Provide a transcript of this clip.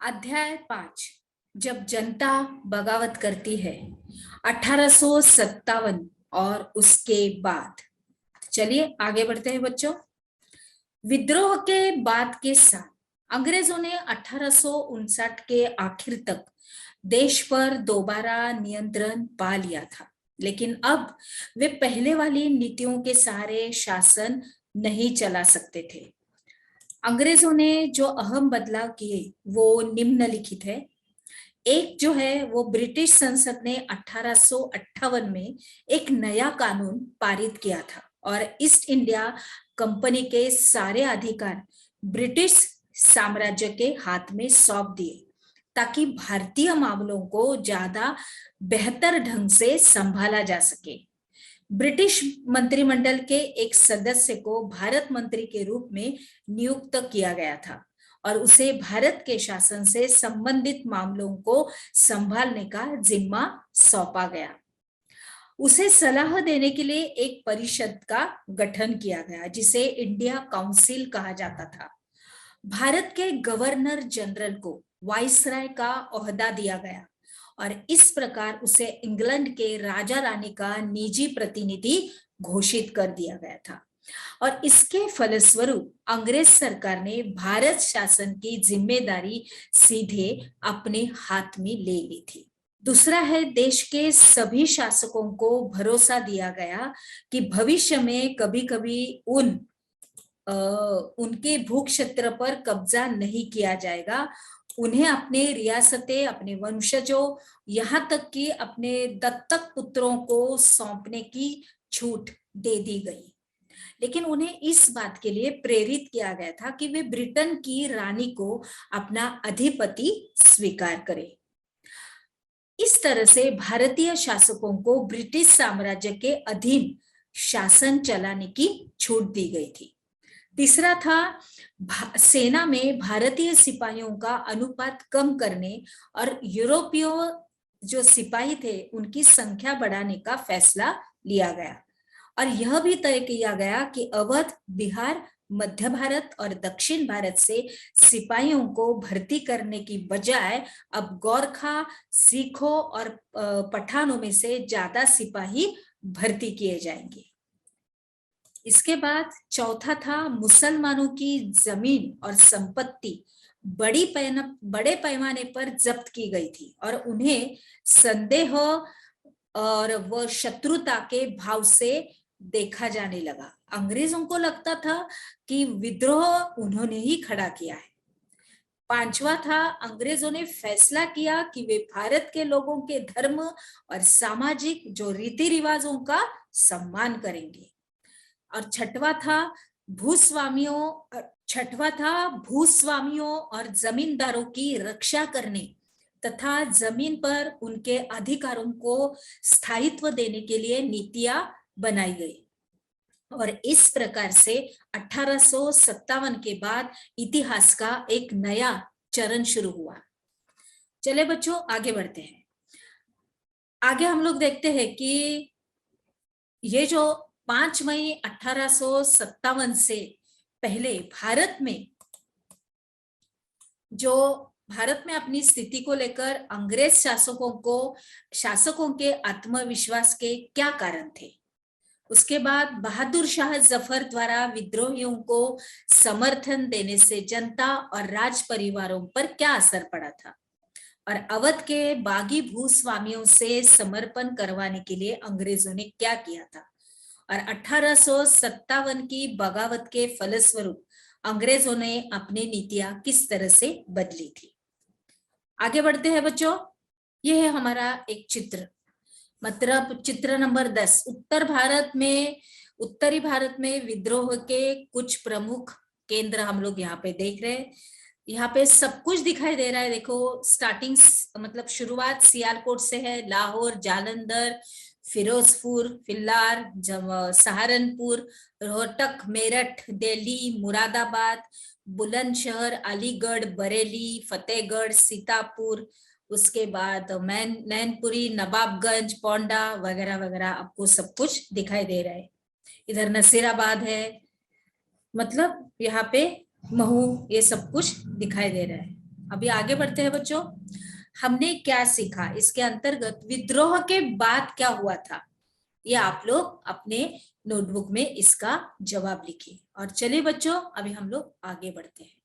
अध्याय 5। जब जनता बगावत करती है। 1857 और उसके बाद। चलिए आगे बढ़ते हैं बच्चों। विद्रोह के बाद के साल अंग्रेजों ने 1859 के आखिर तक देश पर दोबारा नियंत्रण पा लिया था, लेकिन अब वे पहले वाली नीतियों के सहारे शासन नहीं चला सकते थे। अंग्रेजों ने जो अहम बदलाव किए वो निम्नलिखित है। एक जो है वो ब्रिटिश संसद ने 1858 में एक नया कानून पारित किया था और ईस्ट इंडिया कंपनी के सारे अधिकार ब्रिटिश साम्राज्य के हाथ में सौंप दिए, ताकि भारतीय मामलों को ज्यादा बेहतर ढंग से संभाला जा सके। ब्रिटिश मंत्रिमंडल के एक सदस्य को भारत मंत्री के रूप में नियुक्त किया गया था और उसे भारत के शासन से संबंधित मामलों को संभालने का जिम्मा सौंपा गया। उसे सलाह देने के लिए एक परिषद का गठन किया गया, जिसे इंडिया काउंसिल कहा जाता था। भारत के गवर्नर जनरल को वाइसराय का ओहदा दिया गया और इस प्रकार उसे इंग्लैंड के राजा रानी का निजी प्रतिनिधि घोषित कर दिया गया था और इसके फलस्वरूप अंग्रेज सरकार ने भारत शासन की जिम्मेदारी सीधे अपने हाथ में ले ली थी। दूसरा है, देश के सभी शासकों को भरोसा दिया गया कि भविष्य में कभी कभी उनके भू क्षेत्र पर कब्जा नहीं किया जाएगा। उन्हें अपने रियासतें, अपने वंशजों, यहाँ तक कि अपने दत्तक पुत्रों को सौंपने की छूट दे दी गई, लेकिन उन्हें इस बात के लिए प्रेरित किया गया था कि वे ब्रिटेन की रानी को अपना अधिपति स्वीकार करें। इस तरह से भारतीय शासकों को ब्रिटिश साम्राज्य के अधीन शासन चलाने की छूट दी गई थी। तीसरा था, सेना में भारतीय सिपाहियों का अनुपात कम करने और यूरोपीय जो सिपाही थे उनकी संख्या बढ़ाने का फैसला लिया गया और यह भी तय किया गया कि अवध, बिहार, मध्य भारत और दक्षिण भारत से सिपाहियों को भर्ती करने की बजाय अब गोरखा, सिखों और पठानों में से ज्यादा सिपाही भर्ती किए जाएंगे। इसके बाद चौथा था, मुसलमानों की जमीन और संपत्ति बड़े पैमाने पर जब्त की गई थी और उन्हें संदेह और वह शत्रुता के भाव से देखा जाने लगा। अंग्रेजों को लगता था कि विद्रोह उन्होंने ही खड़ा किया है। पांचवा था, अंग्रेजों ने फैसला किया कि वे भारत के लोगों के धर्म और सामाजिक जो रीति रिवाजों का सम्मान करेंगे। और छठवा था भूस्वामियों और जमींदारों की रक्षा करने तथा जमीन पर उनके अधिकारों को स्थायित्व देने के लिए नीतियां बनाई गई और इस प्रकार से 1857 के बाद इतिहास का एक नया चरण शुरू हुआ। चले बच्चों आगे बढ़ते हैं। आगे हम लोग देखते हैं कि ये जो 5 मई 1857 से पहले भारत में अपनी स्थिति को लेकर अंग्रेज शासकों के आत्मविश्वास के क्या कारण थे। उसके बाद बहादुर शाह जफर द्वारा विद्रोहियों को समर्थन देने से जनता और राज परिवारों पर क्या असर पड़ा था और अवध के बागी भूस्वामियों से समर्पण करवाने के लिए अंग्रेजों ने क्या किया था और 1857 की बगावत के फलस्वरूप अंग्रेजों ने अपनी नीतियां किस तरह से बदली थी। आगे बढ़ते हैं बच्चों। यह है हमारा एक चित्र, मतलब चित्र नंबर 10। उत्तरी भारत में विद्रोह के कुछ प्रमुख केंद्र हम लोग यहाँ पे देख रहे हैं। यहाँ पे सब कुछ दिखाई दे रहा है। देखो, स्टार्टिंग मतलब शुरुआत सियालकोट से है, लाहौर, जालंधर, फिरोजपुर, फिल्लार, सहारनपुर, रोहतक, मेरठ, दिल्ली, मुरादाबाद, बुलंदशहर, अलीगढ़, बरेली, फतेहगढ़, सीतापुर, उसके बाद मैनपुरी, नवाबगंज, पोंडा वगैरह वगैरह आपको सब कुछ दिखाई दे रहा है। इधर नसीराबाद है, मतलब यहाँ पे महू, ये सब कुछ दिखाई दे रहा है। अभी आगे बढ़ते हैं बच्चों। हमने क्या सीखा इसके अंतर्गत, विद्रोह के बाद क्या हुआ था, ये आप लोग अपने नोटबुक में इसका जवाब लिखिए। और चलिए बच्चों, अभी हम लोग आगे बढ़ते हैं।